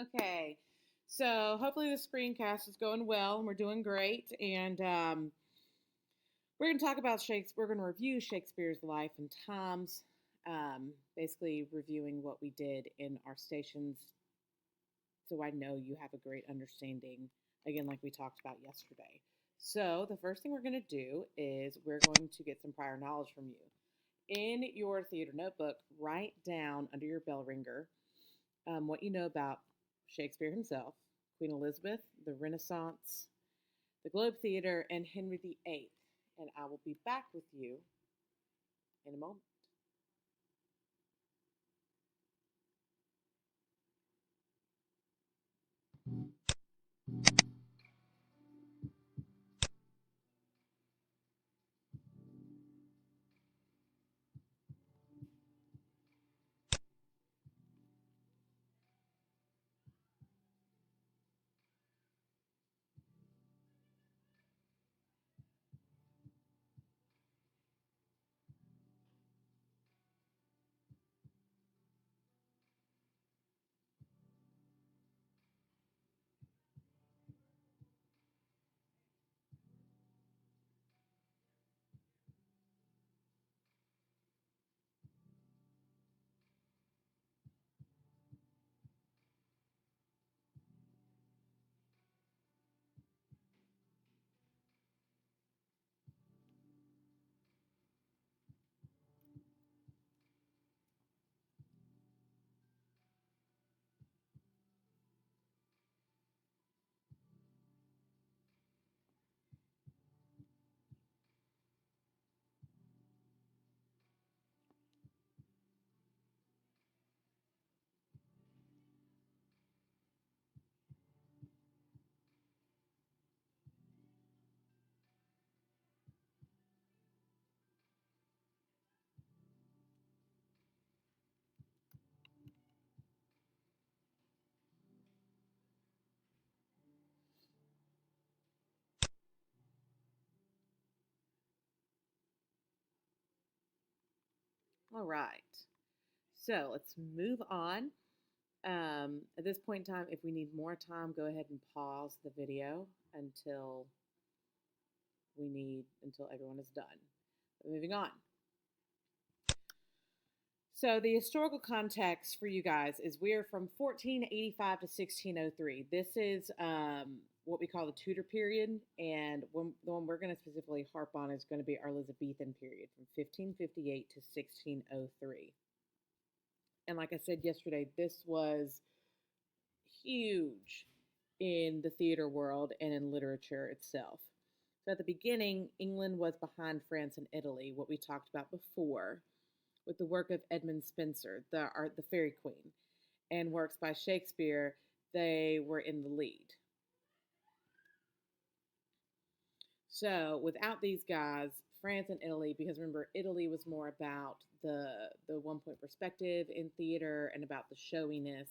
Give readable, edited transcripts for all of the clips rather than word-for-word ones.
Okay, so hopefully the screencast is going well and we're doing great. And we're going to talk about Shakespeare. We're going to review Shakespeare's life and times, basically reviewing what we did in our stations. So I know you have a great understanding, again, like we talked about yesterday. So the first thing we're going to do is we're going to get some prior knowledge from you. In your theater notebook, write down under your bell ringer what you know about Shakespeare himself, Queen Elizabeth, the Renaissance, the Globe Theater, and Henry VIII. And I will be back with you in a moment. All right. So let's move on. At this point in time, if we need more time, go ahead and pause the video until everyone is done. Moving on. So the historical context for you guys is we're from 1485 to 1603. This is what we call the Tudor period, and the one we're going to specifically harp on is going to be our Elizabethan period from 1558 to 1603. And like I said yesterday, this was huge in the theater world and in literature itself. So at the beginning, England was behind France and Italy, what we talked about before, with the work of Edmund Spenser, the Fairy Queen, and works by Shakespeare. They were in the lead. So without these guys, France and Italy, because remember, Italy was more about the one point perspective in theater and about the showiness,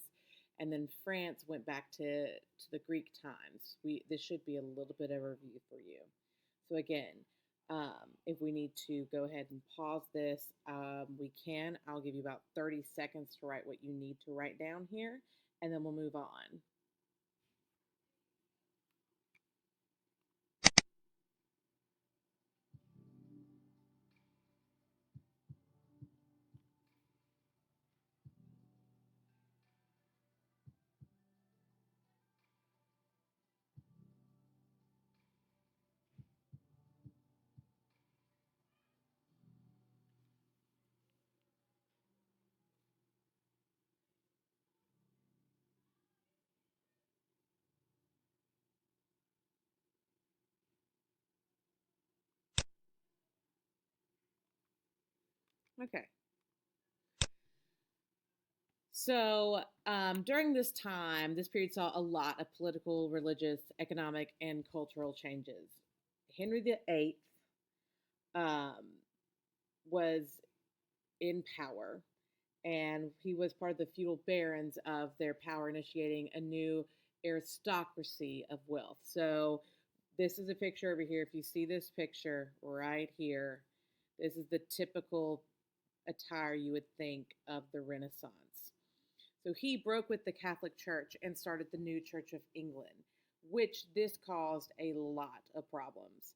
and then France went back to the Greek times. This should be a little bit of a review for you. So again, if we need to go ahead and pause this, we can. I'll give you about 30 seconds to write what you need to write down here, and then we'll move on. Okay. So during this time, this period saw a lot of political, religious, economic, and cultural changes. Henry VIII um, was in power, and he was part of the feudal barons of their power, initiating a new aristocracy of wealth. So this is a picture over here. If you see this picture right here, this is the typical attire you would think of the Renaissance. So he broke with the Catholic Church and started the new Church of England, which this caused a lot of problems.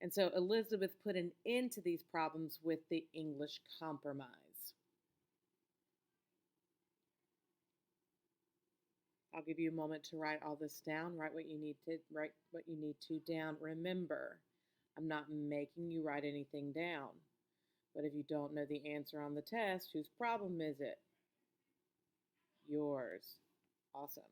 And so Elizabeth put an end to these problems with the English Compromise. I'll give you a moment to write all this down. Write what you need to down. Remember, I'm not making you write anything down. But if you don't know the answer on the test, whose problem is it? Yours. Awesome.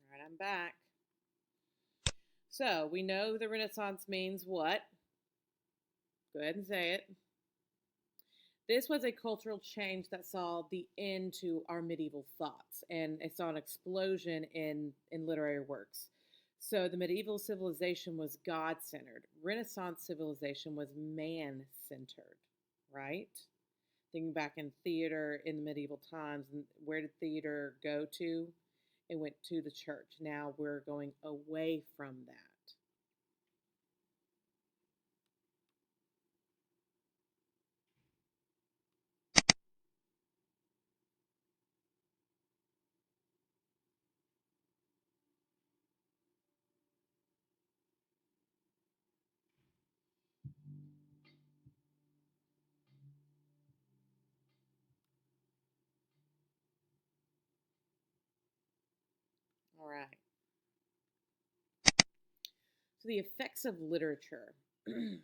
All right, I'm back. So we know the Renaissance means what? Go ahead and say it. This was a cultural change that saw the end to our medieval thoughts, and it saw an explosion in literary works. So the medieval civilization was God centered. Renaissance civilization was man centered, right? Thinking back in theater in the medieval times, and where did theater go to? It went to the church. Now we're going away from that. All right. So the effects of literature. I'll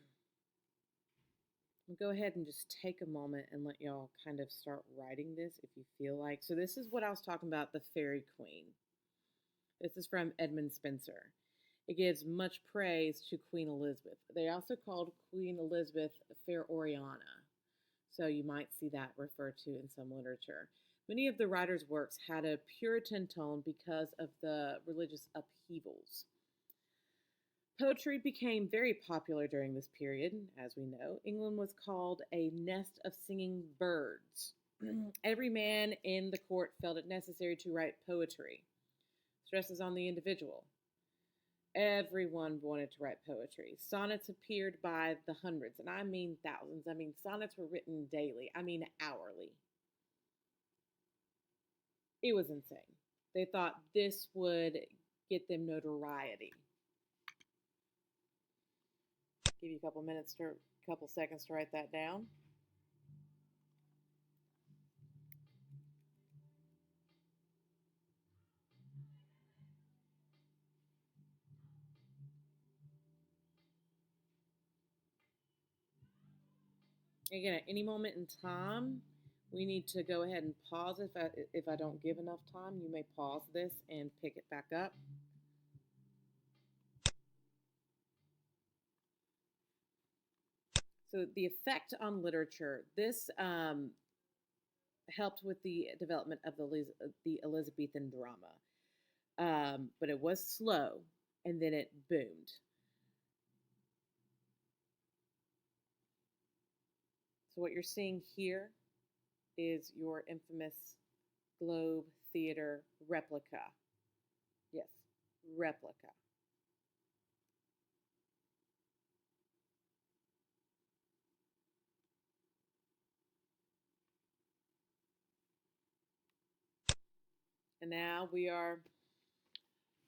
go ahead and just take a moment and let y'all kind of start writing this if you feel like. So this is what I was talking about, the Fairy Queen. This is from Edmund Spenser. It gives much praise to Queen Elizabeth. They also called Queen Elizabeth Fair Oriana. So you might see that referred to in some literature. Many of the writer's works had a Puritan tone because of the religious upheavals. Poetry became very popular during this period, as we know. England was called a nest of singing birds. Every man in the court felt it necessary to write poetry. Stresses on the individual. Everyone wanted to write poetry. Sonnets appeared by the hundreds, and I mean thousands. I mean, sonnets were written daily, I mean, hourly. It was insane. They thought this would get them notoriety. Give you a couple seconds to write that down. Again, at any moment in time, we need to go ahead and pause. If I don't give enough time, you may pause this and pick it back up. So the effect on literature. This helped with the development of the Elizabethan drama, but it was slow, and then it boomed. So what you're seeing here is your infamous Globe Theater replica. Yes, replica. And now we are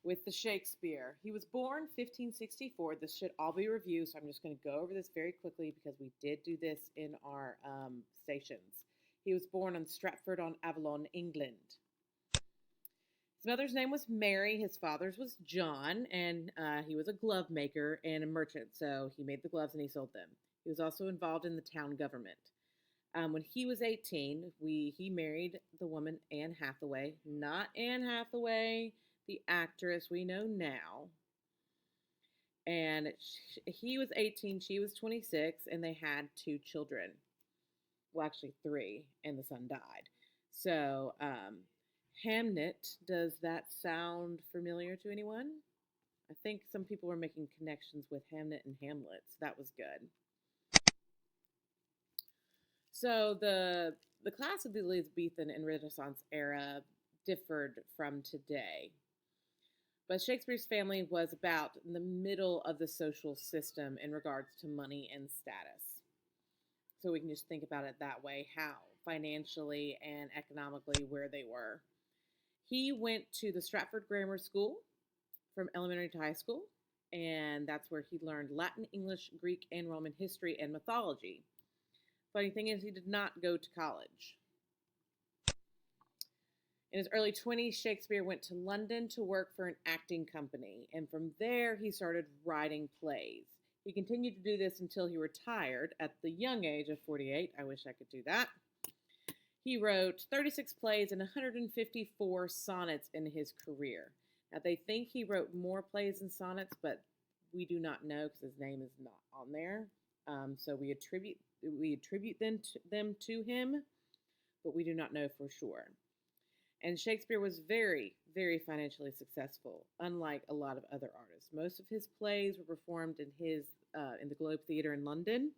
with the Shakespeare. He was born 1564. This should all be reviewed, so I'm just going to go over this very quickly because we did do this in our stations. He was born in Stratford-on-Avon, England. His mother's name was Mary. His father's was John, and he was a glove maker and a merchant, so he made the gloves and he sold them. He was also involved in the town government. When he was 18, he married the woman Anne Hathaway, not Anne Hathaway, the actress we know now. And he was 18, she was 26, and they had two children. Well, actually, three, and the son died. So, Hamnet, does that sound familiar to anyone? I think some people were making connections with Hamnet and Hamlet, so that was good. So the class of the Elizabethan and Renaissance era differed from today. But Shakespeare's family was about in the middle of the social system in regards to money and status. So we can just think about it that way, how financially and economically where they were. He went to the Stratford Grammar School from elementary to high school, and that's where he learned Latin, English, Greek, and Roman history and mythology. Funny thing is, he did not go to college. In his early 20s, Shakespeare went to London to work for an acting company, and from there he started writing plays. He continued to do this until he retired at the young age of 48. I wish I could do that. He wrote 36 plays and 154 sonnets in his career. Now, they think he wrote more plays and sonnets, but we do not know because his name is not on there. So we attribute them to him, but we do not know for sure. And Shakespeare was very, very financially successful, unlike a lot of other artists. Most of his plays were performed in the Globe Theatre in London,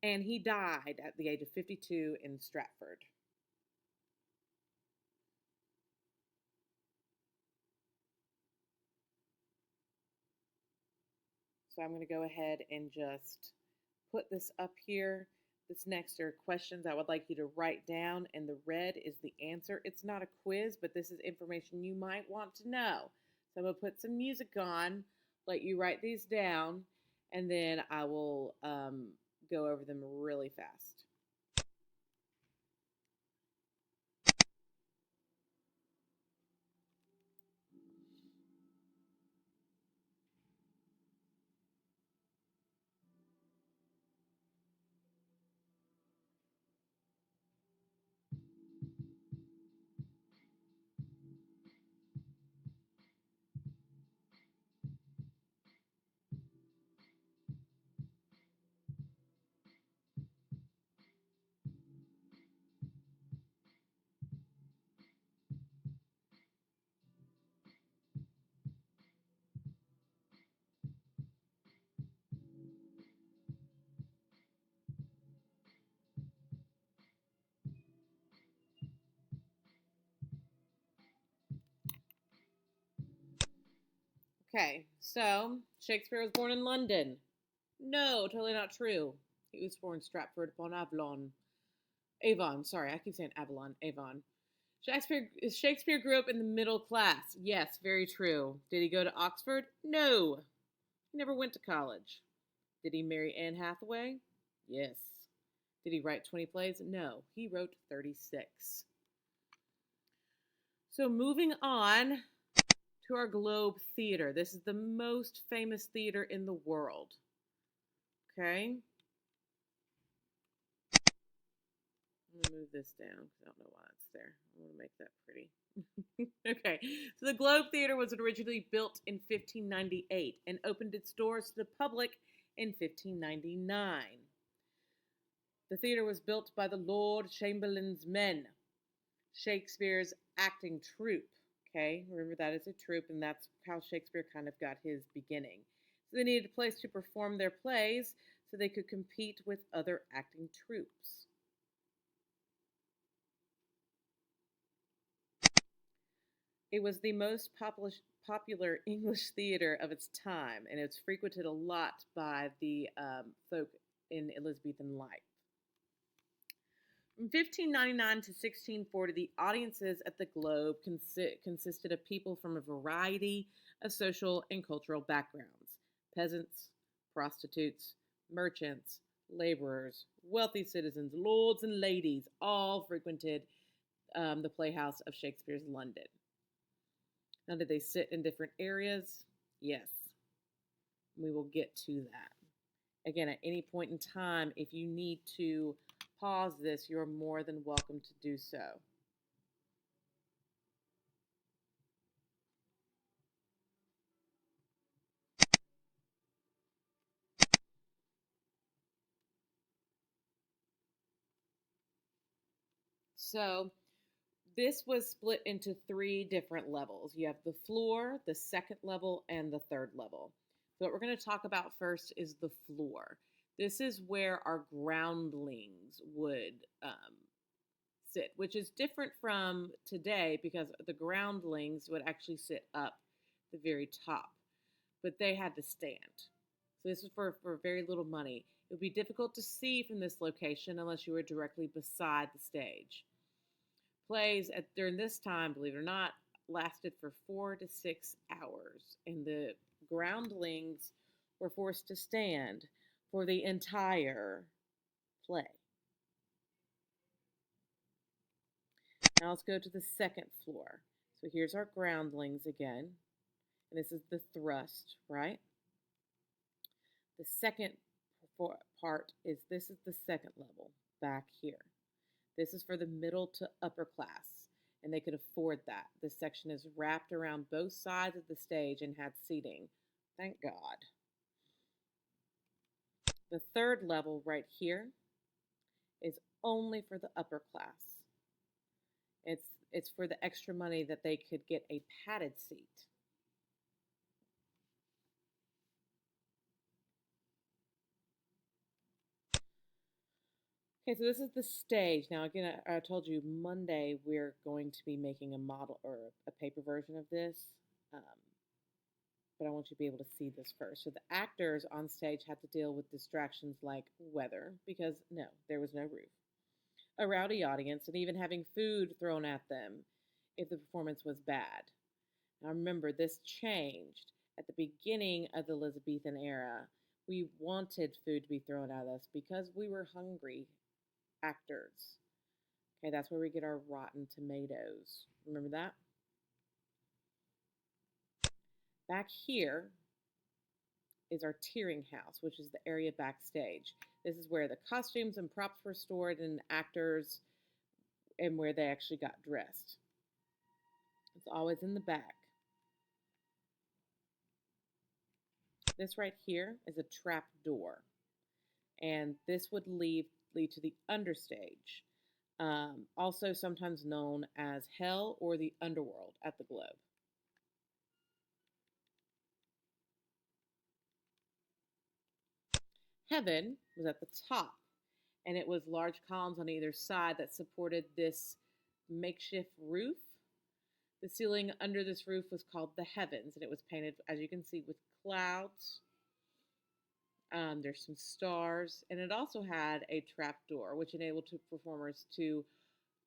and he died at the age of 52 in Stratford. So I'm going to go ahead and just put this up here. This next are questions I would like you to write down, and the red is the answer. It's not a quiz, but this is information you might want to know. So I'm going to put some music on, let you write these down, and then I will go over them really fast. Okay, so Shakespeare was born in London. No, totally not true. He was born in Stratford upon Avon. Avon, sorry, I keep saying Avalon. Avon. Shakespeare grew up in the middle class. Yes, very true. Did he go to Oxford? No. He never went to college. Did he marry Anne Hathaway? Yes. Did he write 20 plays? No. He wrote 36. So moving on to our Globe Theater. This is the most famous theater in the world. Okay? I'm going to move this down because I don't know why it's there. I want to make that pretty. Okay, so the Globe Theater was originally built in 1598 and opened its doors to the public in 1599. The theater was built by the Lord Chamberlain's men, Shakespeare's acting troupe. Okay, remember that is a troupe, and that's how Shakespeare kind of got his beginning. So they needed a place to perform their plays so they could compete with other acting troupes. It was the most popular English theater of its time, and it's frequented a lot by the folk in Elizabethan life. From 1599 to 1640, the audiences at the Globe consisted of people from a variety of social and cultural backgrounds: peasants, prostitutes, merchants, laborers, wealthy citizens, lords and ladies, all frequented the playhouse of Shakespeare's London. Now, did they sit in different areas? Yes. We will get to that. Again, at any point in time, if you need to pause this, you're more than welcome to do so. So this was split into three different levels. You have the floor, the second level, and the third level. So what we're going to talk about first is the floor. This is where our groundlings would sit, which is different from today because the groundlings would actually sit up the very top, but they had to stand. So this is for very little money. It would be difficult to see from this location unless you were directly beside the stage. Plays during this time, believe it or not, lasted for 4 to 6 hours, and the groundlings were forced to stand for the entire play. Now let's go to the second floor. So here's our groundlings again, and this is the thrust, right? The second part is this is the second level back here. This is for the middle to upper class, and they could afford that. This section is wrapped around both sides of the stage and had seating. Thank God. The third level right here is only for the upper class. It's for the extra money that they could get a padded seat. Okay, so this is the stage. Now, again, I told you Monday we're going to be making a model or a paper version of this, but I want you to be able to see this first. So the actors on stage had to deal with distractions like weather, because no, there was no roof, a rowdy audience, and even having food thrown at them if the performance was bad. Now remember, this changed at the beginning of the Elizabethan era. We wanted food to be thrown at us because we were hungry actors. Okay, that's where we get our rotten tomatoes. Remember that? Back here is our tiering house, which is the area backstage. This is where the costumes and props were stored and actors and where they actually got dressed. It's always in the back. This right here is a trap door, and this would lead to the understage, also sometimes known as hell or the underworld at the Globe. Heaven was at the top, and it was large columns on either side that supported this makeshift roof. The ceiling under this roof was called the heavens, and it was painted, as you can see, with clouds. There's some stars, and it also had a trap door, which enabled performers to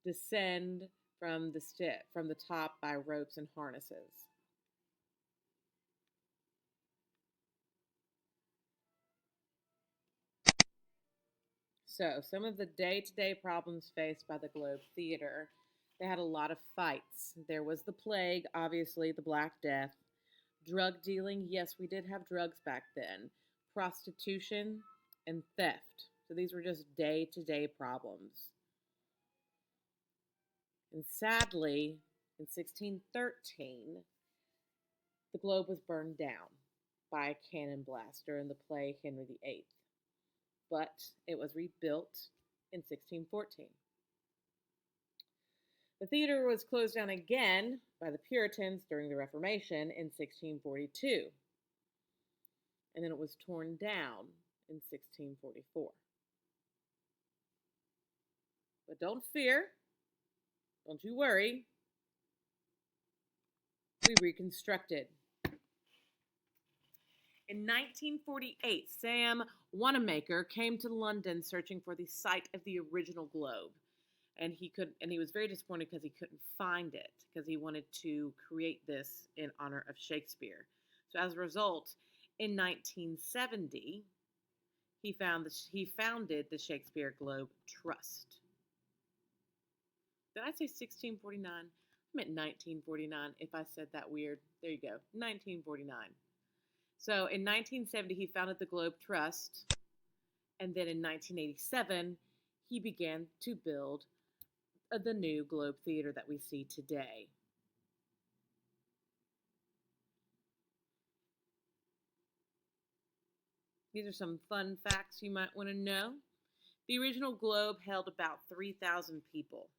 descend from the top by ropes and harnesses. So, some of the day-to-day problems faced by the Globe Theater. They had a lot of fights. There was the plague, obviously, the Black Death. Drug dealing, yes, we did have drugs back then. Prostitution and theft. So these were just day-to-day problems. And sadly, in 1613, the Globe was burned down by a cannon blast during the play Henry VIII. But it was rebuilt in 1614. The theater was closed down again by the Puritans during the Reformation in 1642. And then it was torn down in 1644. But don't fear, don't you worry, we reconstructed. In 1948, Sam Wanamaker came to London searching for the site of the original Globe. And he was very disappointed because he couldn't find it, because he wanted to create this in honor of Shakespeare. So as a result, in 1970, he founded the Shakespeare Globe Trust. Did I say 1649? I meant 1949 if I said that weird. There you go, 1949. So in 1970, he founded the Globe Trust, and then in 1987, he began to build the new Globe Theater that we see today. These are some fun facts you might want to know. The original Globe held about 3,000 people.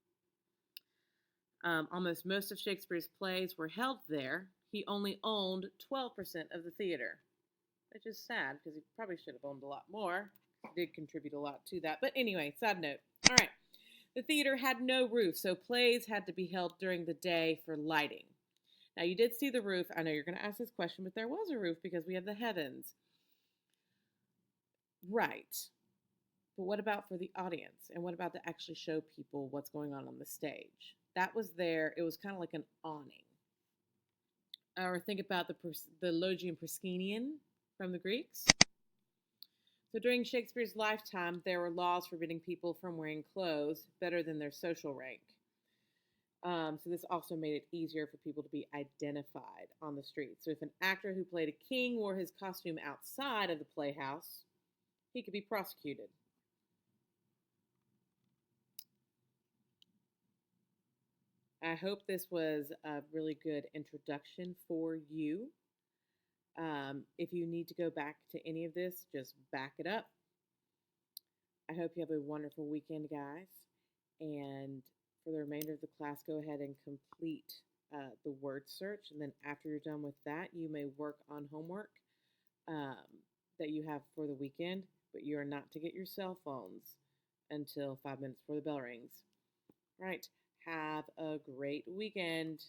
Almost most of Shakespeare's plays were held there. He only owned 12% of the theater, which is sad because he probably should have owned a lot more. He did contribute a lot to that. But anyway, sad note. All right. The theater had no roof, so plays had to be held during the day for lighting. Now, you did see the roof. I know you're going to ask this question, but there was a roof because we have the heavens. Right. But what about for the audience? And what about to actually show people what's going on the stage? That was there. It was kind of like an awning. Or think about the Logium Proscenium from the Greeks. So during Shakespeare's lifetime, there were laws forbidding people from wearing clothes better than their social rank. So this also made it easier for people to be identified on the street. So if an actor who played a king wore his costume outside of the playhouse, he could be prosecuted. I hope this was a really good introduction for you. If you need to go back to any of this, just back it up. I hope you have a wonderful weekend, guys. And for the remainder of the class, go ahead and complete the word search. And then after you're done with that, you may work on homework that you have for the weekend, but you are not to get your cell phones until 5 minutes before the bell rings. All right. Have a great weekend.